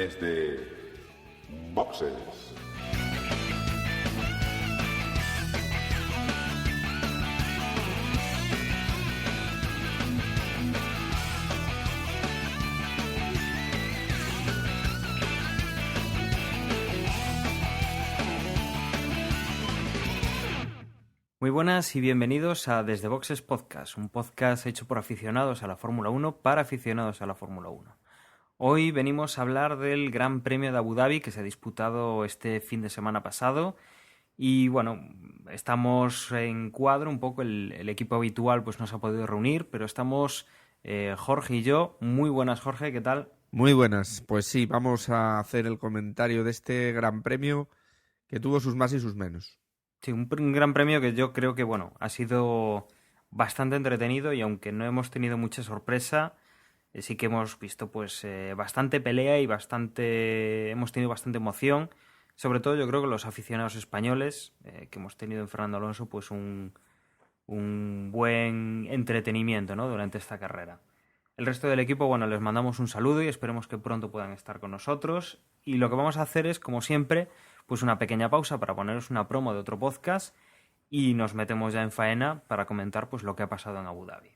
desde Boxes. Muy buenas y bienvenidos a Desde Boxes Podcast, un podcast hecho por aficionados a la Fórmula 1 para aficionados a la Fórmula 1. Hoy venimos a hablar del Gran Premio de Abu Dhabi que se ha disputado este fin de semana pasado y bueno, estamos en cuadro, un poco el equipo habitual pues no se ha podido reunir, pero estamos Jorge y yo. Muy buenas, Jorge, ¿qué tal? Muy buenas, pues sí, vamos a hacer el comentario de este Gran Premio que tuvo sus más y sus menos. Sí, un gran premio que yo creo que, bueno, ha sido bastante entretenido y aunque no hemos tenido mucha sorpresa, sí que hemos visto pues bastante pelea y hemos tenido bastante emoción. Sobre todo yo creo que los aficionados españoles, que hemos tenido en Fernando Alonso, pues un buen entretenimiento, ¿no?, durante esta carrera. El resto del equipo, bueno, les mandamos un saludo y esperemos que pronto puedan estar con nosotros. Y lo que vamos a hacer es, como siempre, pues una pequeña pausa para poneros una promo de otro podcast y nos metemos ya en faena para comentar pues lo que ha pasado en Abu Dhabi.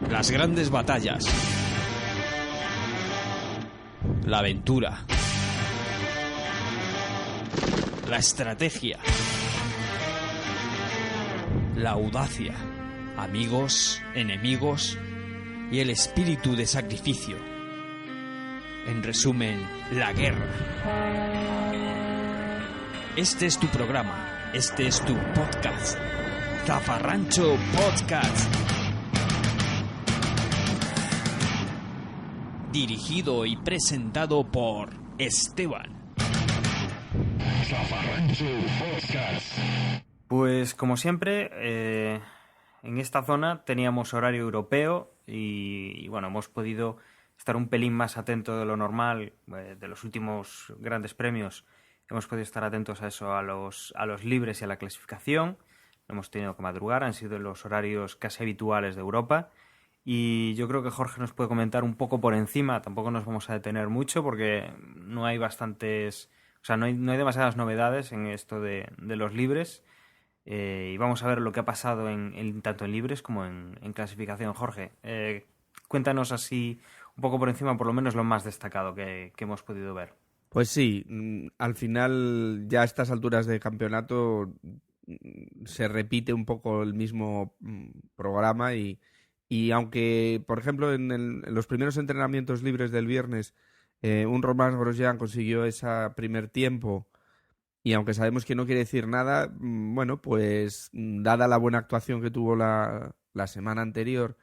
Las grandes batallas. La aventura. La estrategia. La audacia. Amigos, enemigos y el espíritu de sacrificio. En resumen, la guerra. Este es tu programa, este es tu podcast. Zafarrancho Podcast. Dirigido y presentado por Esteban. Zafarrancho Podcast. Pues como siempre, en esta zona teníamos horario europeo y bueno, hemos podido estar un pelín más atento de lo normal, de los últimos grandes premios. Hemos podido estar atentos a eso, a los libres y a la clasificación. No hemos tenido que madrugar, han sido los horarios casi habituales de Europa. Y yo creo que Jorge nos puede comentar un poco por encima, tampoco nos vamos a detener mucho porque no hay bastantes, o sea, no hay demasiadas novedades en esto de los libres. Y vamos a ver lo que ha pasado tanto en libres como en clasificación. Jorge, cuéntanos así un poco por encima, por lo menos lo más destacado que hemos podido ver. Pues sí, al final ya a estas alturas de campeonato se repite un poco el mismo programa y aunque, por ejemplo, en los primeros entrenamientos libres del viernes un Romain Grosjean consiguió ese primer tiempo y aunque sabemos que no quiere decir nada, bueno, pues dada la buena actuación que tuvo la semana anterior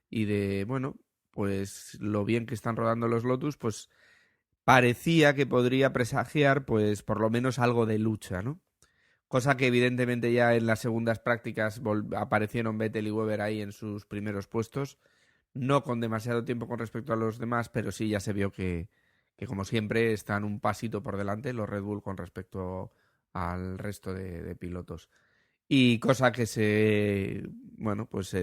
y de, bueno, pues lo bien que están rodando los Lotus, pues parecía que podría presagiar, pues por lo menos algo de lucha, ¿no? Cosa que evidentemente ya en las segundas prácticas aparecieron Vettel y Webber ahí en sus primeros puestos, no con demasiado tiempo con respecto a los demás, pero sí ya se vio que como siempre están un pasito por delante los Red Bull con respecto al resto de pilotos. Y cosa que se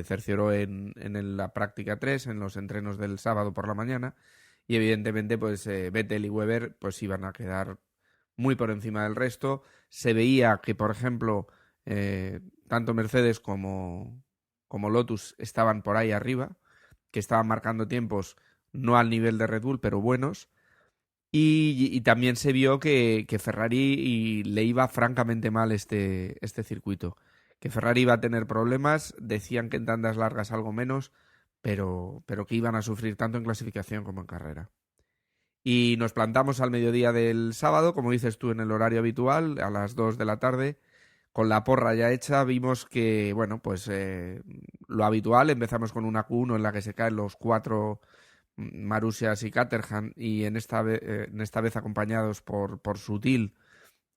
cercioró en la práctica 3, en los entrenos del sábado por la mañana, y evidentemente pues Vettel y Webber pues iban a quedar muy por encima del resto. Se veía que, por ejemplo, tanto Mercedes como Lotus estaban por ahí arriba, que estaban marcando tiempos no al nivel de Red Bull, pero buenos. Y también se vio que Ferrari le iba francamente mal este circuito. Que Ferrari iba a tener problemas, decían que en tandas largas algo menos, pero que iban a sufrir tanto en clasificación como en carrera. Y nos plantamos al mediodía del sábado, como dices tú, en el horario habitual, a las 2 de la tarde, con la porra ya hecha. Vimos que, bueno, pues lo habitual, empezamos con una Q1 en la que se caen los 4 Marusias y Caterham, y en esta vez acompañados por Sutil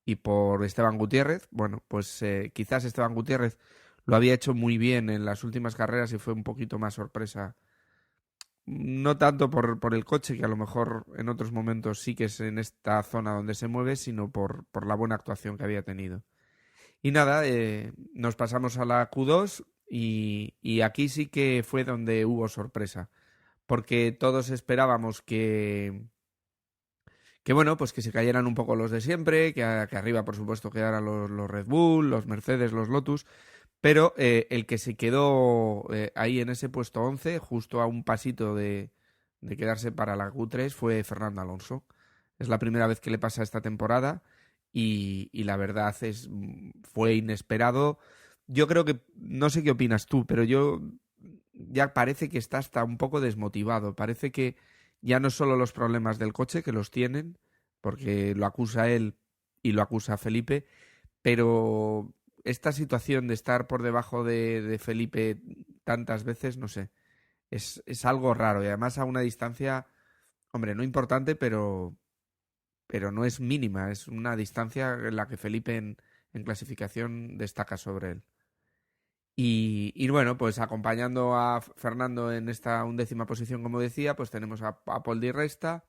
y por Esteban Gutiérrez. Bueno, pues quizás Esteban Gutiérrez lo había hecho muy bien en las últimas carreras y fue un poquito más sorpresa. No tanto por el coche, que a lo mejor en otros momentos sí que es en esta zona donde se mueve, sino por la buena actuación que había tenido. Y nada, nos pasamos a la Q2 y aquí sí que fue donde hubo sorpresa. porque todos esperábamos que bueno, pues que se cayeran un poco los de siempre, que arriba, por supuesto, quedaran los Red Bull, los Mercedes, los Lotus, pero el que se quedó ahí en ese puesto 11, justo a un pasito de quedarse para la Q3, fue Fernando Alonso. Es la primera vez que le pasa esta temporada y la verdad fue inesperado. Yo creo que, no sé qué opinas tú, pero yo ya parece que está hasta un poco desmotivado. Parece que ya no solo los problemas del coche, que los tienen, porque lo acusa él y lo acusa Felipe, pero esta situación de estar por debajo de Felipe tantas veces, no sé, es algo raro y además a una distancia, hombre, no importante, pero no es mínima, es una distancia en la que Felipe en clasificación destaca sobre él. Y bueno, pues acompañando a Fernando en esta 11ª posición, como decía, pues tenemos a Paul Di Resta,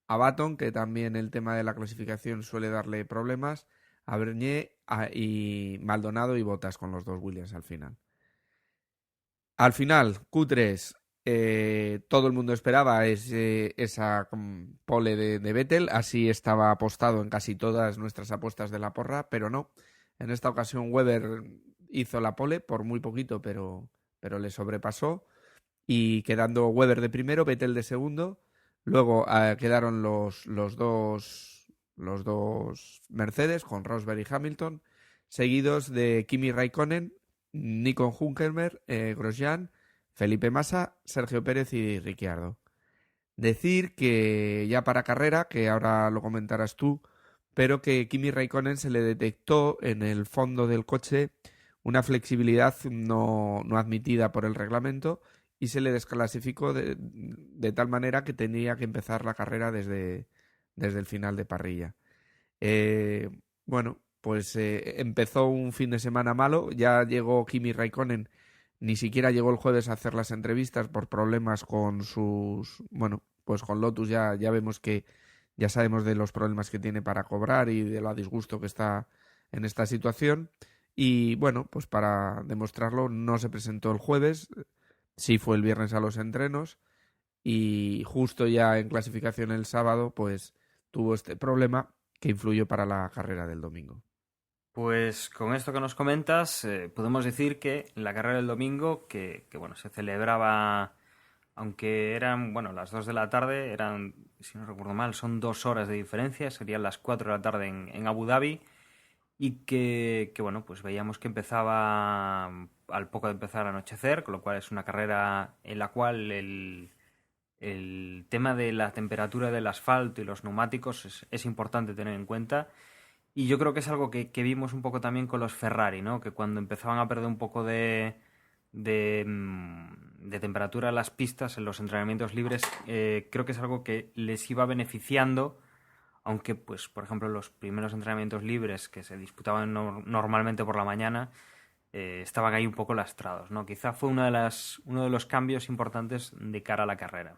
a Button, que también el tema de la clasificación suele darle problemas, a Bernier y Maldonado y Bottas con los 2 Williams al final. Al final, Q3, todo el mundo esperaba esa pole de Vettel, así estaba apostado en casi todas nuestras apuestas de la porra, pero no. En esta ocasión Webber hizo la pole por muy poquito, pero le sobrepasó y quedando Webber de primero, Vettel de segundo. Luego quedaron los dos Mercedes con Rosberg y Hamilton, seguidos de Kimi Raikkonen, Nico Hülkenberg, Grosjean, Felipe Massa, Sergio Pérez y Ricciardo. Decir que ya para carrera, que ahora lo comentarás tú, pero que Kimi Raikkonen se le detectó en el fondo del coche una flexibilidad no admitida por el reglamento y se le desclasificó de tal manera que tenía que empezar la carrera desde el final de parrilla. Bueno, pues empezó un fin de semana malo, ya llegó Kimi Raikkonen, ni siquiera llegó el jueves a hacer las entrevistas por problemas con pues con Lotus ya vemos que ya sabemos de los problemas que tiene para cobrar y de lo a disgusto que está en esta situación. Y bueno, pues para demostrarlo no se presentó el jueves, sí fue el viernes a los entrenos y justo ya en clasificación el sábado pues tuvo este problema que influyó para la carrera del domingo. Pues con esto que nos comentas, podemos decir que la carrera del domingo, que bueno, se celebraba, aunque eran, bueno, las 2 de la tarde, eran, si no recuerdo mal, son 2 horas de diferencia, serían las 4 de la tarde en Abu Dhabi, y que bueno, pues veíamos que empezaba al poco de empezar a anochecer, con lo cual es una carrera en la cual el tema de la temperatura del asfalto y los neumáticos es importante tener en cuenta. Y yo creo que es algo que vimos un poco también con los Ferrari, ¿no? Que cuando empezaban a perder un poco de temperatura en las pistas, en los entrenamientos libres, creo que es algo que les iba beneficiando, aunque, pues, por ejemplo, los primeros entrenamientos libres que se disputaban normalmente por la mañana, estaban ahí un poco lastrados, ¿no? Quizá fue uno de los cambios importantes de cara a la carrera.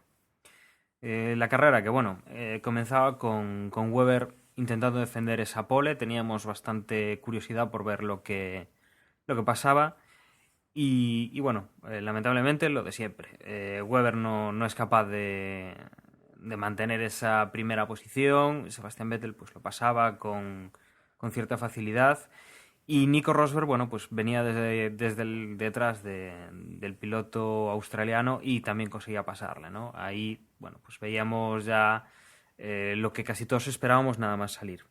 La carrera que, bueno, comenzaba con Webber intentando defender esa pole. Teníamos bastante curiosidad por ver lo que pasaba. Y bueno, lamentablemente lo de siempre. Webber no es capaz de mantener esa primera posición. Sebastian Vettel pues lo pasaba con cierta facilidad. Y Nico Rosberg, bueno, pues venía desde detrás del piloto australiano y también conseguía pasarle, ¿no? Ahí, bueno, pues veíamos ya lo que casi todos esperábamos nada más salir.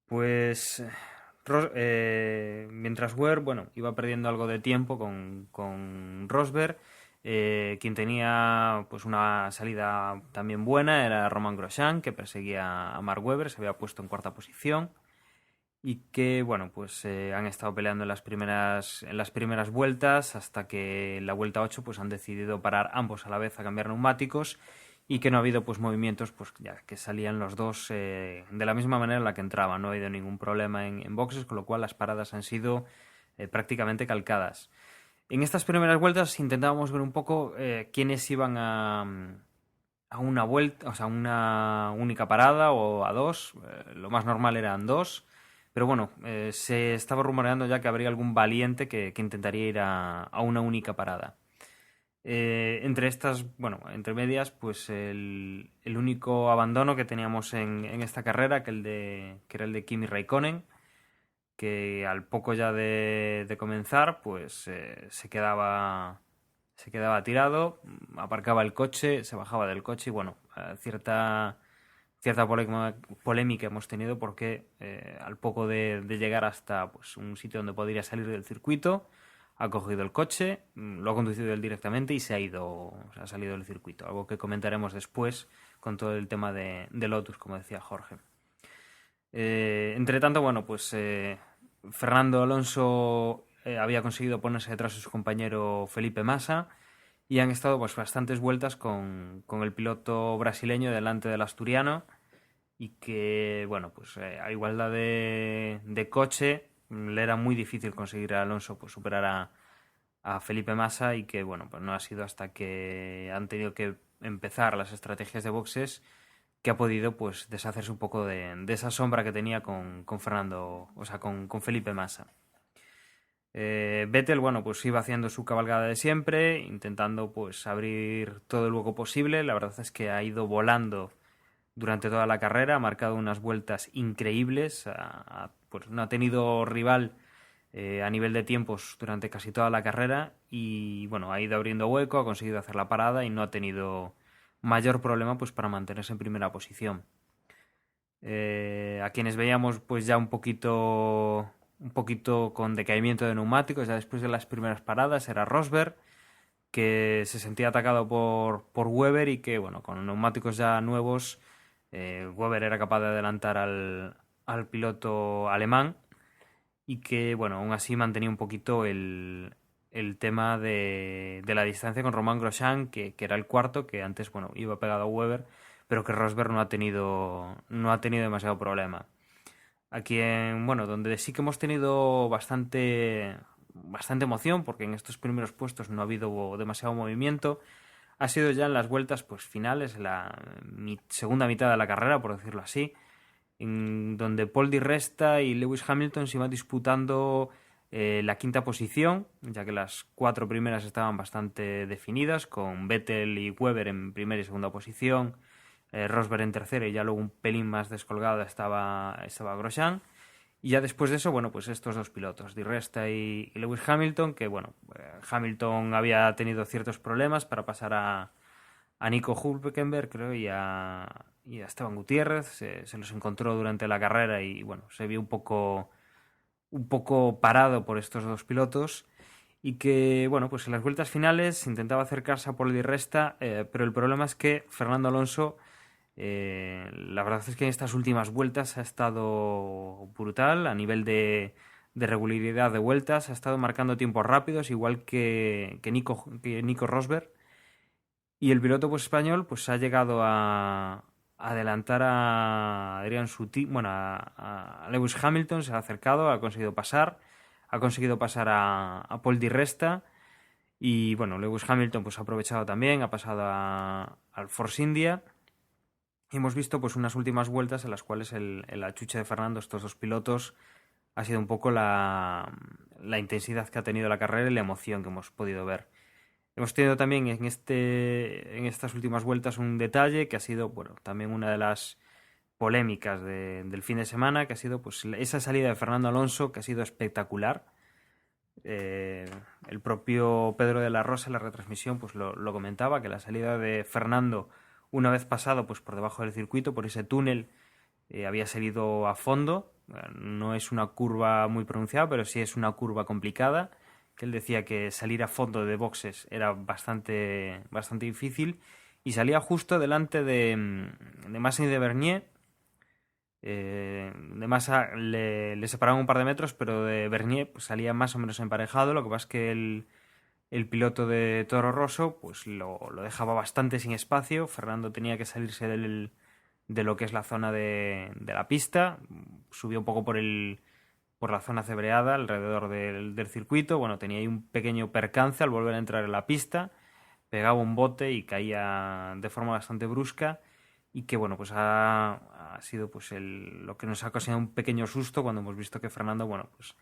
Pues mientras Webber, bueno, iba perdiendo algo de tiempo con Rosberg, quien tenía pues una salida también buena era Romain Grosjean, que perseguía a Mark Webber, se había puesto en 4ª posición. Y que, bueno, pues han estado peleando en las primeras vueltas hasta que en la vuelta 8 pues han decidido parar ambos a la vez a cambiar neumáticos y que no ha habido pues movimientos, pues ya que salían los dos de la misma manera en la que entraban. No ha habido ningún problema en boxes, con lo cual las paradas han sido prácticamente calcadas. En estas primeras vueltas intentábamos ver un poco quiénes iban a una vuelta, o sea, una única parada o a 2. Lo más normal eran 2. Pero bueno, se estaba rumoreando ya que habría algún valiente que intentaría ir a una única parada. Entre medias, pues el único abandono que teníamos en esta carrera, que era el de Kimi Raikkonen, que al poco ya de comenzar, pues se quedaba tirado, aparcaba el coche, se bajaba del coche y bueno, cierta polémica hemos tenido porque al poco de llegar hasta pues, un sitio donde podría salir del circuito, ha cogido el coche, lo ha conducido él directamente y ha salido del circuito. Algo que comentaremos después con todo el tema de Lotus, como decía Jorge. Entre tanto, bueno, pues Fernando Alonso había conseguido ponerse detrás de su compañero Felipe Massa y han estado pues bastantes vueltas con el piloto brasileño delante del asturiano y que, bueno, pues a igualdad de coche le era muy difícil conseguir a Alonso pues superar a Felipe Massa y que, bueno, pues no ha sido hasta que han tenido que empezar las estrategias de boxes que ha podido pues deshacerse un poco de esa sombra que tenía con Fernando, o sea, con Felipe Massa. Vettel, bueno, pues iba haciendo su cabalgada de siempre, intentando pues abrir todo el hueco posible. La verdad es que ha ido volando durante toda la carrera, ha marcado unas vueltas increíbles, pues no ha tenido rival a nivel de tiempos durante casi toda la carrera y bueno, ha ido abriendo hueco, ha conseguido hacer la parada y no ha tenido mayor problema pues para mantenerse en primera posición. A quienes veíamos pues ya un poquito con decaimiento de neumáticos ya después de las primeras paradas era Rosberg, que se sentía atacado por Webber y que bueno, con neumáticos ya nuevos Webber era capaz de adelantar al piloto alemán y que bueno, aún así mantenía un poquito el tema de la distancia con Romain Grosjean, que era el cuarto, que antes bueno, iba pegado a Webber, pero que Rosberg no ha tenido demasiado problema. Aquí donde sí que hemos tenido bastante emoción, porque en estos primeros puestos no ha habido demasiado movimiento, ha sido ya en las vueltas pues finales, en la segunda mitad de la carrera, por decirlo así, en donde Paul Di Resta y Lewis Hamilton se iban disputando la quinta posición, ya que las 4 primeras estaban bastante definidas, con Vettel y Webber en primera y segunda posición, Rosberg en tercera y ya luego un pelín más descolgado estaba Grosjean. Y ya después de eso, bueno, pues estos dos pilotos, Di Resta y Lewis Hamilton, que bueno, Hamilton había tenido ciertos problemas para pasar a Nico Hülkenberg, creo, y a Esteban Gutiérrez, se los encontró durante la carrera y bueno, se vio un poco parado por estos dos pilotos y que, bueno, pues en las vueltas finales intentaba acercarse a Paul Di Resta, pero el problema es que Fernando Alonso, la verdad es que en estas últimas vueltas ha estado brutal a nivel de regularidad de vueltas, ha estado marcando tiempos rápidos, igual que Nico Rosberg, y el piloto pues español pues ha llegado a adelantar a Adrian Sutil, bueno, a Lewis Hamilton, se ha acercado, ha conseguido pasar a Paul Di Resta y bueno, Lewis Hamilton pues ha aprovechado también, ha pasado al Force India y hemos visto pues unas últimas vueltas en las cuales el achuche de Fernando, estos dos pilotos, ha sido un poco la intensidad que ha tenido la carrera y la emoción que hemos podido ver. Hemos tenido también en estas últimas vueltas un detalle que ha sido, bueno, también una de las polémicas del fin de semana, que ha sido pues esa salida de Fernando Alonso, que ha sido espectacular. El propio Pedro de la Rosa en la retransmisión pues lo comentaba, que la salida de Fernando, una vez pasado pues por debajo del circuito, por ese túnel, había salido a fondo. No es una curva muy pronunciada, pero sí es una curva complicada, que él decía que salir a fondo de boxes era bastante difícil y salía justo delante de Massa y de Bernier. De Massa le separaban un par de metros, pero de Bernier pues salía más o menos emparejado. Lo que pasa es que el piloto de Toro Rosso pues lo dejaba bastante sin espacio. Fernando tenía que salirse de lo que es la zona de la pista, subió un poco por la zona cebreada alrededor del circuito. Bueno, tenía ahí un pequeño percance al volver a entrar en la pista, pegaba un bote y caía de forma bastante brusca y que bueno, pues ha sido pues lo que nos ha ocasionado un pequeño susto cuando hemos visto que Fernando, bueno, pues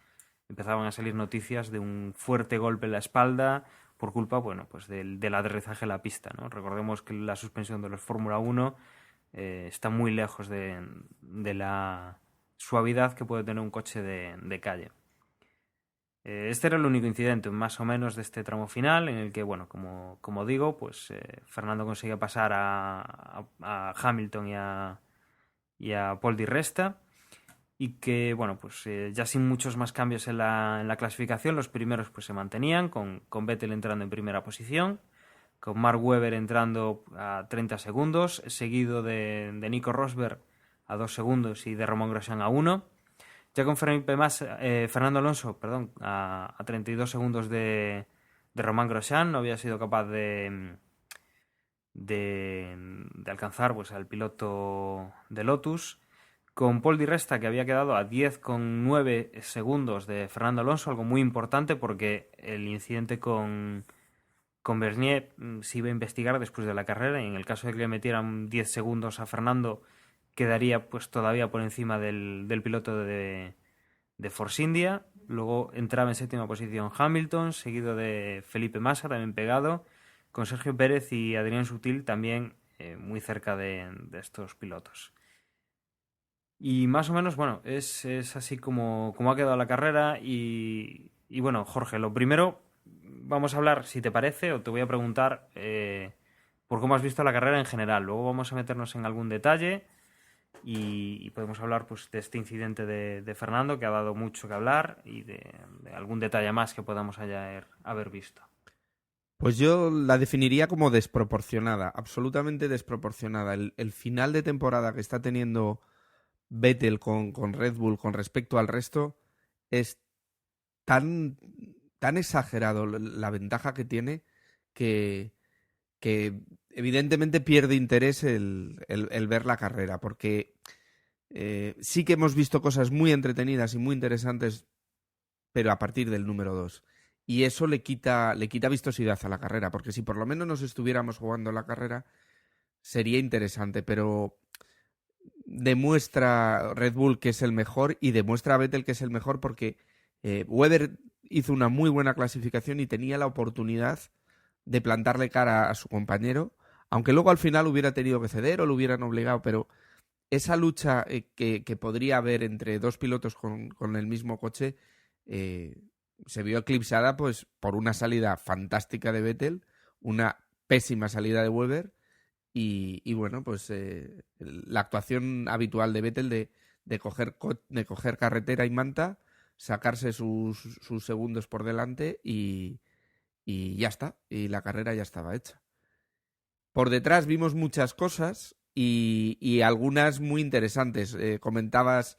empezaban a salir noticias de un fuerte golpe en la espalda, por culpa, bueno, pues del aterrizaje en la pista, ¿no? Recordemos que la suspensión de los Fórmula 1 está muy lejos de la suavidad que puede tener un coche de calle. Este era el único incidente, más o menos, de este tramo final, en el que, bueno, como digo, pues Fernando consigue pasar a Hamilton y a Paul Di Resta, y que, bueno, pues ya sin muchos más cambios en la clasificación, los primeros pues se mantenían, con Vettel entrando en primera posición, con Mark Webber entrando a 30 segundos, seguido de Nico Rosberg a 2 segundos y de Romain Grosjean a 1. Ya con Fernando Alonso, perdón, a 32 segundos de Romain Grosjean, no había sido capaz de alcanzar pues al piloto de Lotus, con Paul Di Resta, que había quedado a 10,9 segundos de Fernando Alonso, algo muy importante porque el incidente con Bernier se iba a investigar después de la carrera, y en el caso de que le metieran 10 segundos a Fernando, quedaría pues todavía por encima del piloto de Force India. Luego entraba en séptima posición Hamilton, seguido de Felipe Massa, también pegado, con Sergio Pérez y Adrián Sutil también muy cerca de estos pilotos. Y más o menos, bueno, es así como ha quedado la carrera. Y bueno, Jorge, lo primero, vamos a hablar, si te parece, o te voy a preguntar por cómo has visto la carrera en general. Luego vamos a meternos en algún detalle y podemos hablar pues de este incidente de Fernando, que ha dado mucho que hablar, y de algún detalle más que podamos haber visto. Pues yo la definiría como desproporcionada, absolutamente desproporcionada. El final de temporada que está teniendo Vettel con Red Bull con respecto al resto es tan exagerado la ventaja que tiene que evidentemente pierde interés el ver la carrera, porque sí que hemos visto cosas muy entretenidas y muy interesantes, pero a partir del número 2. Y eso le quita vistosidad a la carrera, porque si por lo menos nos estuviéramos jugando la carrera, sería interesante, pero demuestra Red Bull que es el mejor y demuestra a Vettel que es el mejor, porque Webber hizo una muy buena clasificación y tenía la oportunidad de plantarle cara a su compañero, aunque luego al final hubiera tenido que ceder o lo hubieran obligado, pero esa lucha que podría haber entre dos pilotos con el mismo coche se vio eclipsada pues por una salida fantástica de Vettel, una pésima salida de Webber y bueno, pues la actuación habitual de Vettel de coger carretera y manta, sacarse sus segundos por delante y ya está, y la carrera ya estaba hecha. Por detrás vimos muchas cosas y algunas muy interesantes. Comentabas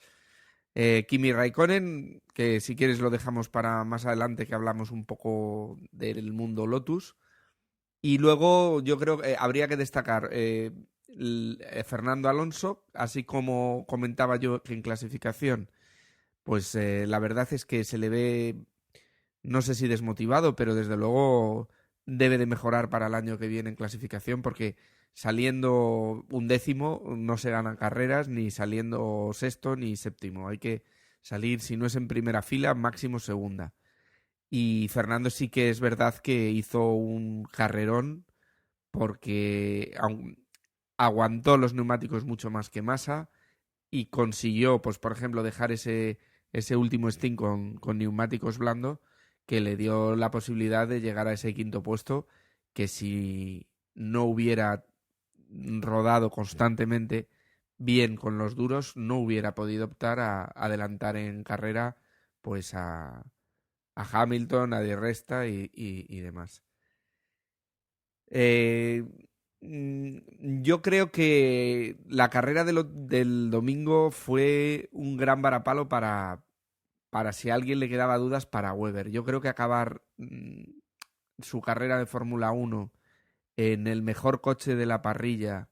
Kimi Raikkonen, que si quieres lo dejamos para más adelante, que hablamos un poco del mundo Lotus. Y luego yo creo que habría que destacar Fernando Alonso, así como comentaba yo que en clasificación, pues la verdad es que se le ve, no sé si desmotivado, pero desde luego debe de mejorar para el año que viene en clasificación, porque saliendo 11º no se ganan carreras, ni saliendo sexto ni séptimo. Hay que salir, si no es en primera fila, máximo segunda. Y Fernando sí que es verdad que hizo un carrerón, porque aguantó los neumáticos mucho más que Massa y consiguió, pues por ejemplo, dejar ese último stint con neumáticos blandos, que le dio la posibilidad de llegar a ese quinto puesto, que si no hubiera rodado constantemente bien con los duros, no hubiera podido optar a adelantar en carrera pues a Hamilton, a Di Resta y demás. Yo creo que la carrera del domingo fue un gran varapalo para si a alguien le quedaba dudas, para Webber. Yo creo que acabar su carrera de Fórmula 1 en el mejor coche de la parrilla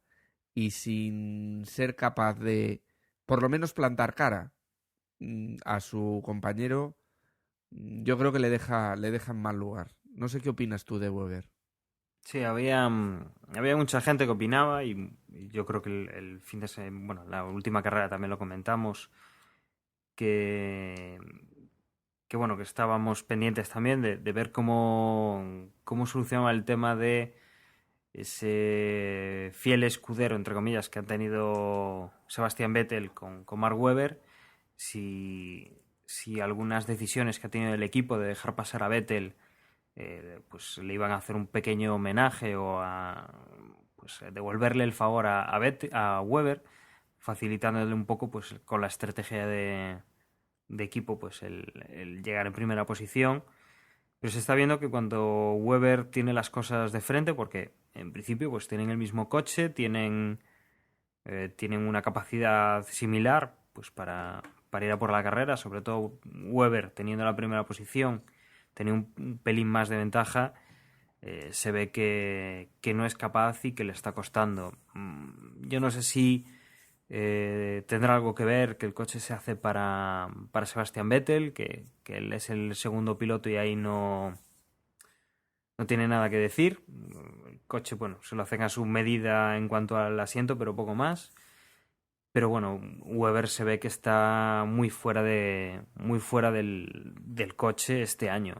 y sin ser capaz de por lo menos plantar cara a su compañero, yo creo que le deja en mal lugar. No sé qué opinas tú de Webber. Sí, había mucha gente que opinaba, y yo creo que el fin de semana, bueno, la última carrera también lo comentamos, que bueno, que estábamos pendientes también de ver cómo solucionaba el tema de ese fiel escudero, entre comillas, que ha tenido Sebastian Vettel con Mark Webber, si algunas decisiones que ha tenido el equipo de dejar pasar a Vettel pues le iban a hacer un pequeño homenaje o a pues devolverle el favor a Webber, facilitándole un poco pues con la estrategia de equipo pues el llegar en primera posición. Pero se está viendo que cuando Webber tiene las cosas de frente, porque en principio pues tienen el mismo coche, tienen una capacidad similar pues para ir a por la carrera, sobre todo Webber teniendo la primera posición, tenía un pelín más de ventaja, se ve que no es capaz y que le está costando. Yo no sé si tendrá algo que ver que el coche se hace para Sebastian Vettel, que él es el segundo piloto y ahí no tiene nada que decir. El coche, bueno, se lo hacen a su medida en cuanto al asiento, pero poco más. Pero bueno, Webber se ve que está muy fuera del coche este año.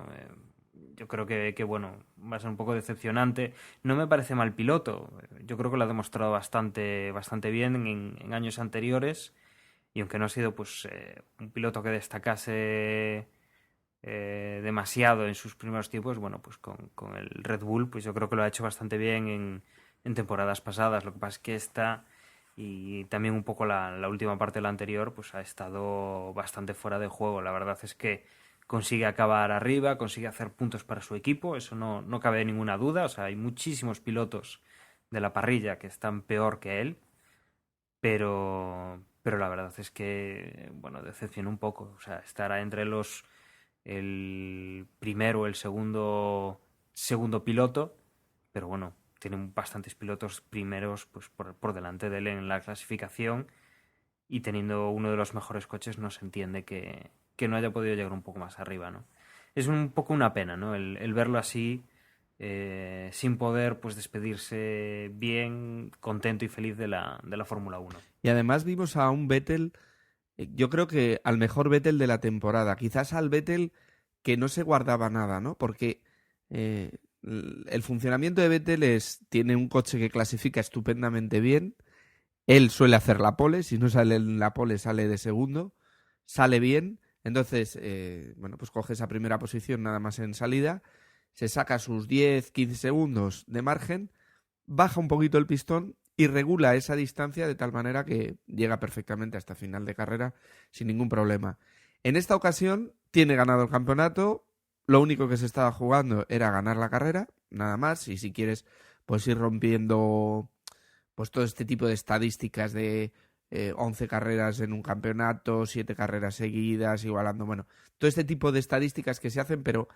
Yo creo que bueno, va a ser un poco decepcionante. No me parece mal piloto. Yo creo que lo ha demostrado bastante bien en años anteriores. Y aunque no ha sido pues un piloto que destacase demasiado en sus primeros tiempos, bueno, pues con el Red Bull, pues yo creo que lo ha hecho bastante bien en temporadas pasadas. Lo que pasa es que esta y también un poco la última parte de la anterior, pues ha estado bastante fuera de juego. La verdad es que consigue acabar arriba, consigue hacer puntos para su equipo, eso no cabe ninguna duda. O sea, hay muchísimos pilotos de la parrilla que están peor que él, pero la verdad es que, bueno, decepciona un poco. O sea, estará entre el primero o el segundo piloto, pero bueno, tienen bastantes pilotos primeros pues por delante de él en la clasificación, y teniendo uno de los mejores coches no se entiende que no haya podido llegar un poco más arriba, ¿no? Es un poco una pena, ¿no? El verlo así, sin poder pues despedirse bien, contento y feliz de la Fórmula 1. Y además vimos a un Vettel, yo creo que al mejor Vettel de la temporada, quizás al Vettel que no se guardaba nada, ¿no? Porque el funcionamiento de Vettel tiene un coche que clasifica estupendamente bien, él suele hacer la pole, si no sale en la pole sale de segundo, sale bien, entonces, bueno, pues coge esa primera posición nada más en salida, se saca sus 10-15 segundos de margen, baja un poquito el pistón y regula esa distancia de tal manera que llega perfectamente hasta final de carrera sin ningún problema. En esta ocasión tiene ganado el campeonato, lo único que se estaba jugando era ganar la carrera, nada más, y si quieres pues ir rompiendo pues todo este tipo de estadísticas de 11 carreras en un campeonato, 7 carreras seguidas, igualando, bueno, todo este tipo de estadísticas que se hacen, pero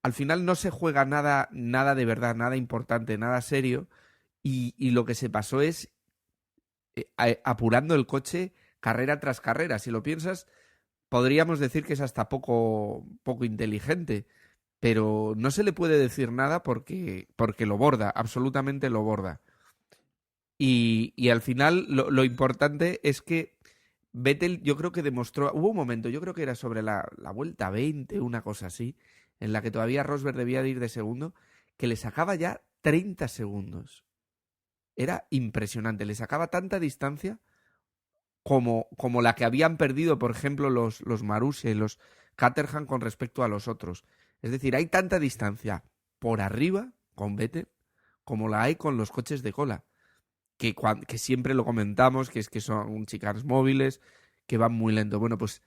al final no se juega nada de verdad, nada importante, nada serio, y lo que se pasó es apurando el coche carrera tras carrera. Si lo piensas, podríamos decir que es hasta poco inteligente, pero no se le puede decir nada porque lo borda, absolutamente lo borda. Y al final lo importante es que Vettel, yo creo que demostró, hubo un momento, yo creo que era sobre la vuelta 20, una cosa así, en la que todavía Rosberg debía de ir de segundo, que le sacaba ya 30 segundos. Era impresionante, le sacaba tanta distancia como la que habían perdido, por ejemplo, los Marussia y los Caterham con respecto a los otros. Es decir, hay tanta distancia por arriba con Vettel como la hay con los coches de cola. Que siempre lo comentamos, que es que son chicanes móviles, que van muy lento. Bueno, pues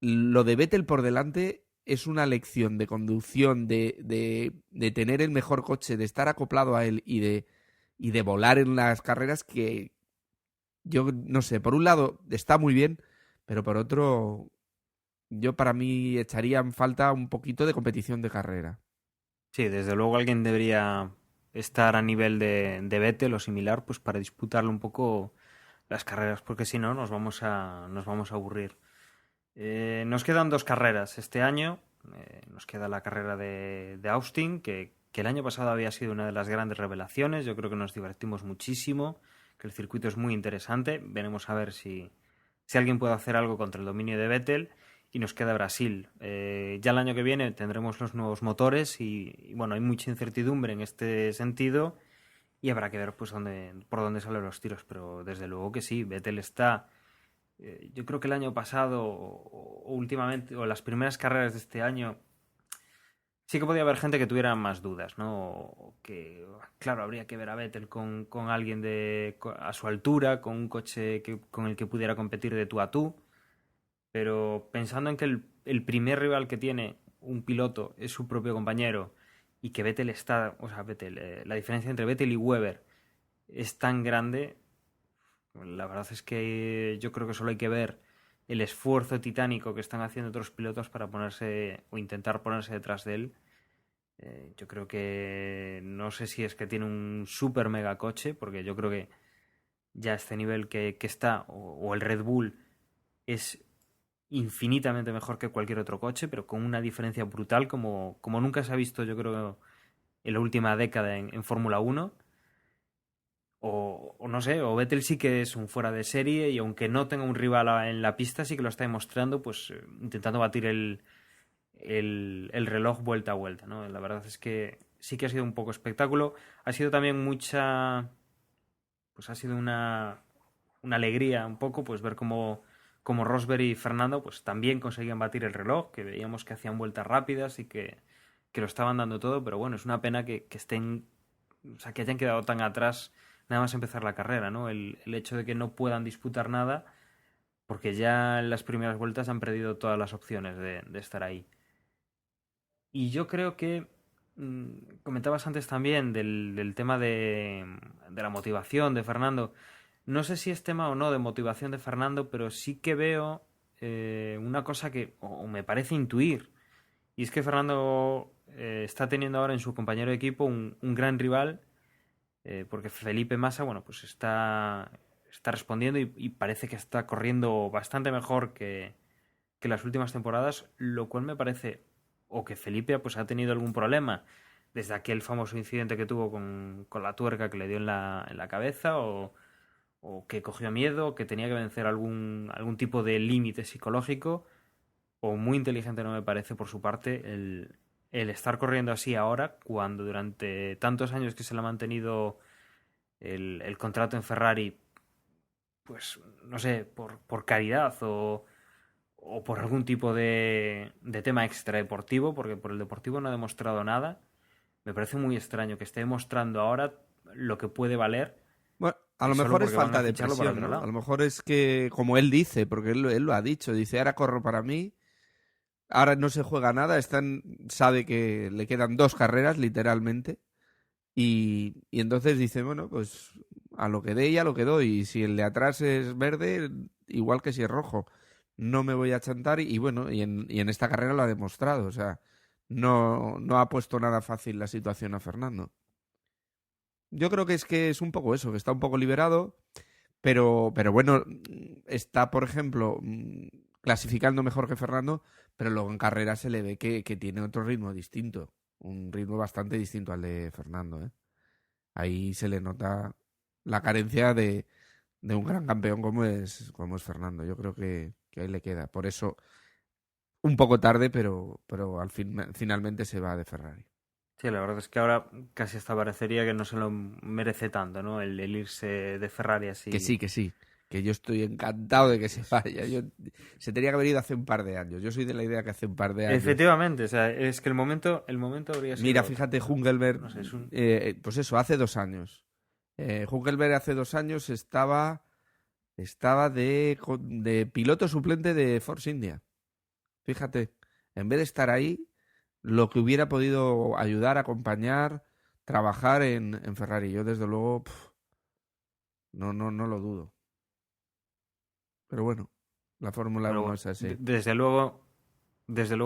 lo de Vettel por delante es una lección de conducción, de tener el mejor coche, de estar acoplado a él y de volar en las carreras, que yo no sé, por un lado está muy bien, pero por otro, yo para mí echaría en falta un poquito de competición de carrera. Sí, desde luego alguien debería estar a nivel de Vettel o similar, pues para disputarle un poco las carreras, porque si no nos vamos a aburrir. Nos quedan 2 carreras este año. Nos queda la carrera de Austin, que el año pasado había sido una de las grandes revelaciones. Yo creo que nos divertimos muchísimo, que el circuito es muy interesante. Veremos a ver si alguien puede hacer algo contra el dominio de Vettel. y nos queda Brasil. Ya el año que viene tendremos los nuevos motores y bueno, hay mucha incertidumbre en este sentido y habrá que ver pues por dónde salen los tiros, pero desde luego que sí, Vettel está... yo creo que el año pasado o últimamente, o las primeras carreras de este año, sí que podía haber gente que tuviera más dudas, ¿no? O que, claro, habría que ver a Vettel con alguien a su altura, con un coche con el que pudiera competir de tú a tú. Pero pensando en que el primer rival que tiene un piloto es su propio compañero y que Vettel la diferencia entre Vettel y Webber es tan grande, la verdad es que yo creo que solo hay que ver el esfuerzo titánico que están haciendo otros pilotos para ponerse o intentar ponerse detrás de él. Yo creo que no sé si es que tiene un super mega coche, porque yo creo que ya a este nivel que está, o el Red Bull es infinitamente mejor que cualquier otro coche, pero con una diferencia brutal como nunca se ha visto, yo creo, en la última década en Fórmula 1. O no sé, o Vettel sí que es un fuera de serie y aunque no tenga un rival en la pista, sí que lo está demostrando, pues intentando batir el reloj vuelta a vuelta, ¿no? La verdad es que sí que ha sido un poco espectáculo. Ha sido también pues ha sido una alegría un poco, pues ver cómo Rosberg y Fernando pues también conseguían batir el reloj, que veíamos que hacían vueltas rápidas y que lo estaban dando todo, pero bueno, es una pena que estén, o sea, que hayan quedado tan atrás nada más empezar la carrera, ¿no? El hecho de que no puedan disputar nada, porque ya en las primeras vueltas han perdido todas las opciones de estar ahí. Y yo creo que comentabas antes también del tema de la motivación de Fernando. No sé si es tema o no de motivación de Fernando, pero sí que veo una cosa que o me parece intuir. Y es que Fernando está teniendo ahora en su compañero de equipo un gran rival, porque Felipe Massa, bueno, pues está respondiendo y parece que está corriendo bastante mejor que las últimas temporadas, lo cual me parece o que Felipe pues ha tenido algún problema desde aquel famoso incidente que tuvo con la tuerca que le dio en la cabeza o que cogió miedo, que tenía que vencer algún tipo de límite psicológico, o muy inteligente no me parece por su parte el estar corriendo así ahora, cuando durante tantos años que se le ha mantenido el contrato en Ferrari, pues no sé, por caridad o por algún tipo de tema extradeportivo, porque por el deportivo no ha demostrado nada. Me parece muy extraño que esté demostrando ahora lo que puede valer. Bueno, a lo mejor es falta de presión, ¿no? A lo mejor es que, como él dice, porque él lo ha dicho, dice, ahora corro para mí, ahora no se juega nada, sabe que le quedan 2 carreras, literalmente, y entonces dice, bueno, pues a lo que dé y a lo que doy, y si el de atrás es verde, igual que si es rojo, no me voy a chantar, y bueno, y en esta carrera lo ha demostrado, o sea, no ha puesto nada fácil la situación a Fernando. Yo creo que es un poco eso, que está un poco liberado, pero bueno, está, por ejemplo, clasificando mejor que Fernando, pero luego en carrera se le ve que tiene otro ritmo distinto, un ritmo bastante distinto al de Fernando, ¿eh? Ahí se le nota la carencia de un gran campeón como es Fernando. Yo creo que ahí le queda. Por eso, un poco tarde, pero finalmente se va de Ferrari. Sí, la verdad es que ahora casi hasta parecería que no se lo merece tanto, ¿no? El irse de Ferrari así. Que sí. Que yo estoy encantado de que se vaya. Se tenía que haber ido hace un par de años. Yo soy de la idea que hace un par de años. Efectivamente, o sea, es que el momento habría sido... Mira, fíjate, Hülkenberg, no sé, pues eso, hace 2 años. Hülkenberg hace 2 años estaba de piloto suplente de Force India. Fíjate, en vez de estar ahí, lo que hubiera podido ayudar, acompañar, trabajar en Ferrari. Yo, desde luego, no lo dudo. Pero bueno, la Fórmula 1 es así. Desde luego,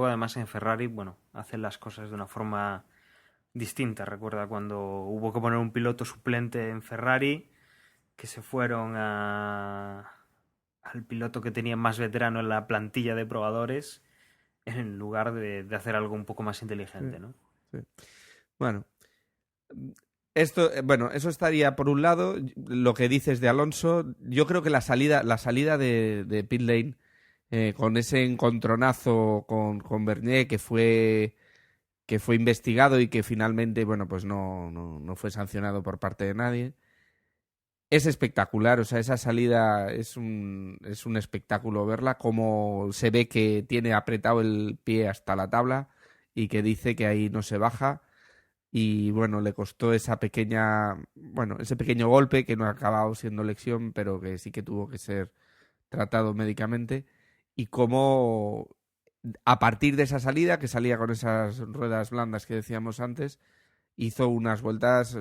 además en Ferrari, bueno, hacen las cosas de una forma distinta. Recuerda cuando hubo que poner un piloto suplente en Ferrari, que se fueron al piloto que tenía más veterano en la plantilla de probadores, en lugar de hacer algo un poco más inteligente, ¿no? Sí. Bueno, eso estaría por un lado. Lo que dices de Alonso, yo creo que la salida de pit lane con ese encontronazo con Bernier que fue investigado y que finalmente, bueno, pues no fue sancionado por parte de nadie. Es espectacular, o sea, esa salida es un espectáculo verla, como se ve que tiene apretado el pie hasta la tabla y que dice que ahí no se baja. Y bueno, le costó ese pequeño golpe que no ha acabado siendo lesión, pero que sí que tuvo que ser tratado médicamente. Y cómo a partir de esa salida, que salía con esas ruedas blandas que decíamos antes, hizo unas vueltas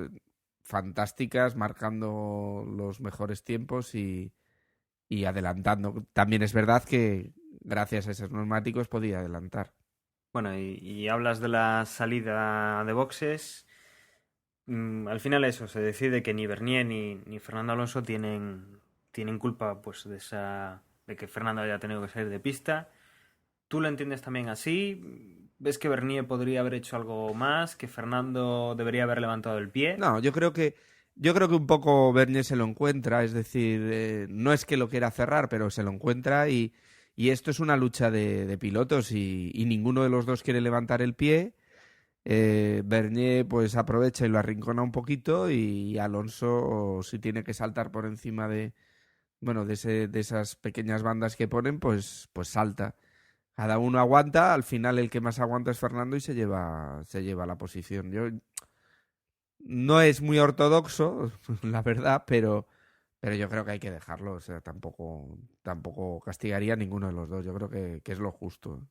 fantásticas, marcando los mejores tiempos y adelantando. También es verdad que gracias a esos neumáticos podía adelantar. Bueno, y hablas de la salida de boxes. Al final eso, se decide que ni Bernier ni Fernando Alonso tienen culpa pues de que Fernando haya tenido que salir de pista. ¿Tú lo entiendes también así? ¿Ves que Bernier podría haber hecho algo más? ¿Que Fernando debería haber levantado el pie? No, yo creo que un poco Bernier se lo encuentra, es decir, no es que lo quiera cerrar, pero se lo encuentra y esto es una lucha de pilotos y ninguno de los dos quiere levantar el pie. Bernier pues aprovecha y lo arrincona un poquito y Alonso, si tiene que saltar por encima de esas pequeñas bandas que ponen, pues salta. Cada uno aguanta, al final el que más aguanta es Fernando y se lleva la posición. No es muy ortodoxo, la verdad, pero yo creo que hay que dejarlo. O sea, tampoco castigaría a ninguno de los dos. Yo creo que es lo justo.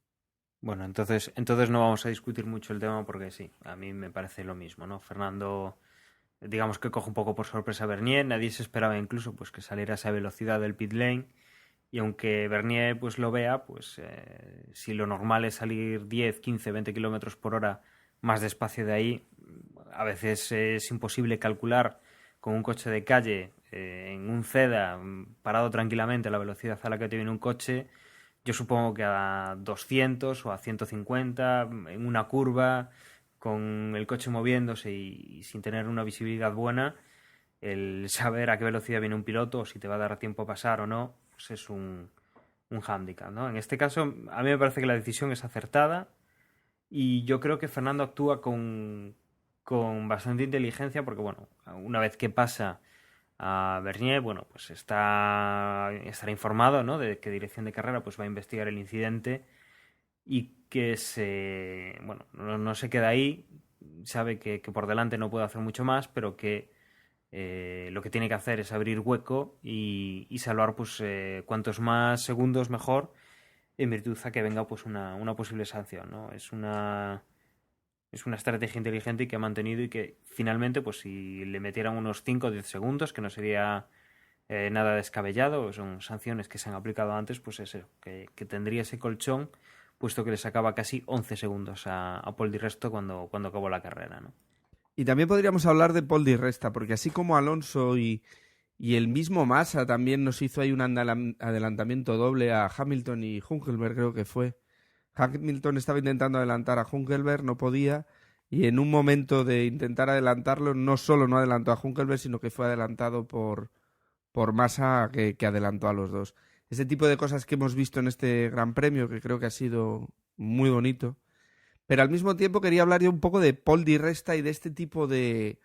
Bueno, entonces no vamos a discutir mucho el tema porque sí, a mí me parece lo mismo, ¿no? Fernando, digamos que coge un poco por sorpresa a Bernier, nadie se esperaba incluso pues que saliera a esa velocidad del pit lane y aunque Bernier pues lo vea, pues si lo normal es salir 10, 15, 20 kilómetros por hora más despacio de ahí, a veces es imposible calcular con un coche de calle en un CEDA parado tranquilamente a la velocidad a la que te viene un coche. Yo supongo que a 200 o a 150 en una curva con el coche moviéndose y sin tener una visibilidad buena, el saber a qué velocidad viene un piloto o si te va a dar tiempo a pasar o no, pues es un hándicap, ¿no? En este caso, a mí me parece que la decisión es acertada y yo creo que Fernando actúa con bastante inteligencia porque, bueno, una vez que pasa a Bernier, bueno, pues estará informado, ¿no?, de qué dirección de carrera pues va a investigar el incidente y que no se queda ahí, sabe que por delante no puede hacer mucho más, pero que lo que tiene que hacer es abrir hueco y salvar pues cuantos más segundos mejor en virtud a que venga pues una posible sanción, ¿no? Es una estrategia inteligente y que ha mantenido y que finalmente, pues si le metieran unos 5 o 10 segundos, que no sería nada descabellado, son sanciones que se han aplicado antes, pues eso, que tendría ese colchón, puesto que le sacaba casi 11 segundos a Paul Di Resta cuando acabó la carrera, ¿no? Y también podríamos hablar de Paul Di Resta, porque así como Alonso y el mismo Massa también nos hizo ahí un adelantamiento doble a Hamilton y Hülkenberg, creo que fue. Hamilton estaba intentando adelantar a Hülkenberg, no podía, y en un momento de intentar adelantarlo, no solo no adelantó a Hülkenberg, sino que fue adelantado por Massa, que adelantó a los dos. Ese tipo de cosas que hemos visto en este Gran Premio, que creo que ha sido muy bonito. Pero al mismo tiempo quería hablar yo un poco de Paul Di Resta y de este tipo de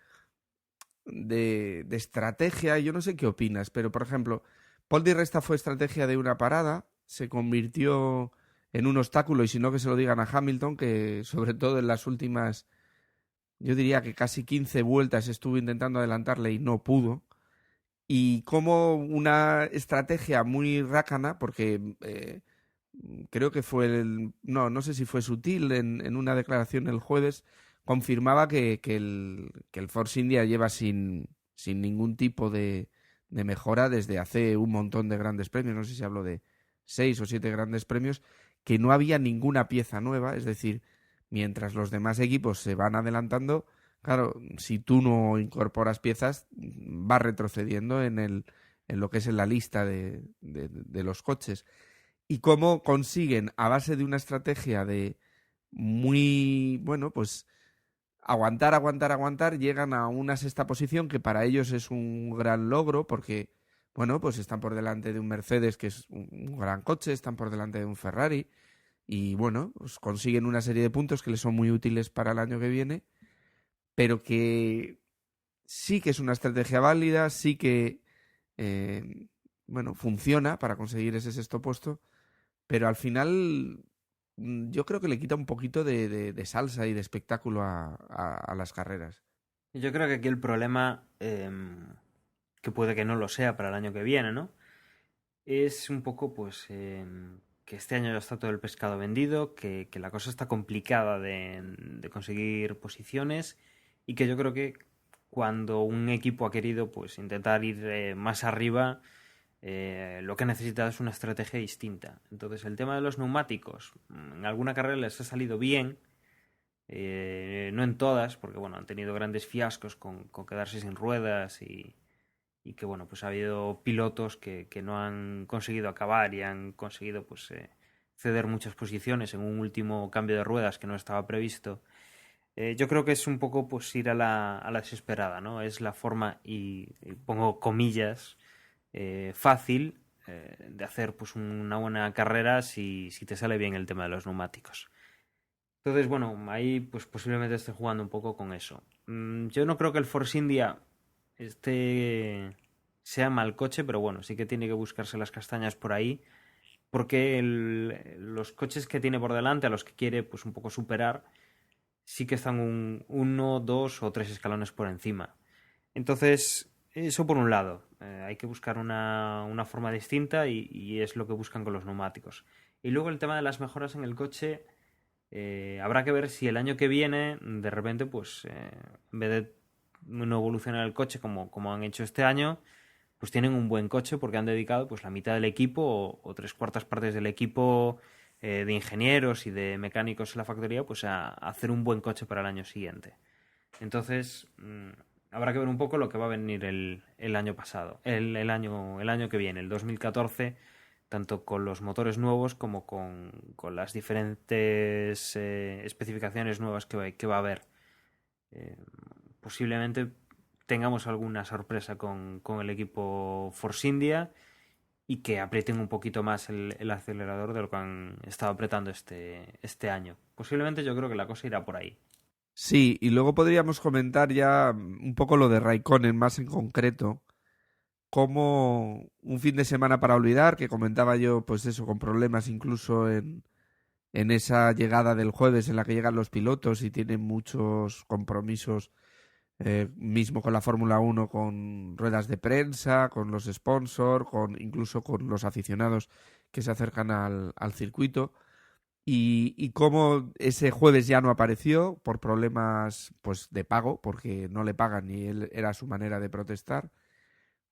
estrategia. Yo no sé qué opinas, pero por ejemplo, Paul Di Resta fue estrategia de una parada, se convirtió en un obstáculo, y si no que se lo digan a Hamilton, que sobre todo en las últimas, yo diría que casi 15 vueltas estuvo intentando adelantarle y no pudo. Y como una estrategia muy rácana, porque creo que fue no sé si fue sutil en una declaración el jueves, confirmaba que el Force India lleva sin ningún tipo de mejora desde hace un montón de grandes premios, no sé si hablo de 6 o 7 grandes premios, que no había ninguna pieza nueva, es decir, mientras los demás equipos se van adelantando, claro, si tú no incorporas piezas, vas retrocediendo en lo que es en la lista de los coches. Y cómo consiguen, a base de una estrategia de muy, pues aguantar, llegan a una sexta posición que para ellos es un gran logro porque bueno, pues están por delante de un Mercedes, que es un gran coche, están por delante de un Ferrari, y bueno, pues consiguen una serie de puntos que les son muy útiles para el año que viene, pero que sí que es una estrategia válida, sí que bueno, funciona para conseguir ese sexto puesto, pero al final yo creo que le quita un poquito de salsa y de espectáculo a las carreras. Yo creo que aquí el problema, que puede que no lo sea para el año que viene, ¿no? Es un poco, pues, que este año ya está todo el pescado vendido, que la cosa está complicada de conseguir posiciones y que yo creo que cuando un equipo ha querido, pues, intentar ir más arriba, lo que ha necesitado es una estrategia distinta. Entonces, el tema de los neumáticos, en alguna carrera les ha salido bien, no en todas, porque bueno, han tenido grandes fiascos con quedarse sin ruedas y que bueno, pues ha habido pilotos que no han conseguido acabar y han conseguido pues ceder muchas posiciones en un último cambio de ruedas que no estaba previsto. Yo creo que es un poco pues ir a la desesperada, ¿no? Es la forma, y pongo comillas, fácil de hacer pues una buena carrera si te sale bien el tema de los neumáticos. Entonces, bueno, ahí pues posiblemente esté jugando un poco con eso. Yo no creo que el Force India sea mal coche, pero bueno, sí que tiene que buscarse las castañas por ahí, porque los coches que tiene por delante, a los que quiere pues un poco superar, sí que están uno, dos o tres escalones por encima. Entonces, eso por un lado, hay que buscar una forma distinta y es lo que buscan con los neumáticos. Y luego el tema de las mejoras en el coche, habrá que ver si el año que viene, de repente, pues en vez de no evolucionar el coche como han hecho este año, pues tienen un buen coche porque han dedicado pues la mitad del equipo o tres cuartas partes del equipo de ingenieros y de mecánicos en la factoría pues a hacer un buen coche para el año siguiente. Entonces, habrá que ver un poco lo que va a venir el año pasado, el año que viene, el 2014, tanto con los motores nuevos como con las diferentes especificaciones nuevas que va a haber. Eh, Posiblemente tengamos alguna sorpresa con el equipo Force India y que aprieten un poquito más el acelerador de lo que han estado apretando este año. Posiblemente yo creo que la cosa irá por ahí. Sí, y luego podríamos comentar ya un poco lo de Raikkonen más en concreto, como un fin de semana para olvidar, que comentaba yo, pues eso, con problemas incluso en esa llegada del jueves en la que llegan los pilotos y tienen muchos compromisos, mismo con la Fórmula 1, con ruedas de prensa, con los sponsors, incluso con los aficionados que se acercan al circuito. Y cómo ese jueves ya no apareció por problemas pues de pago, porque no le pagan y él era su manera de protestar.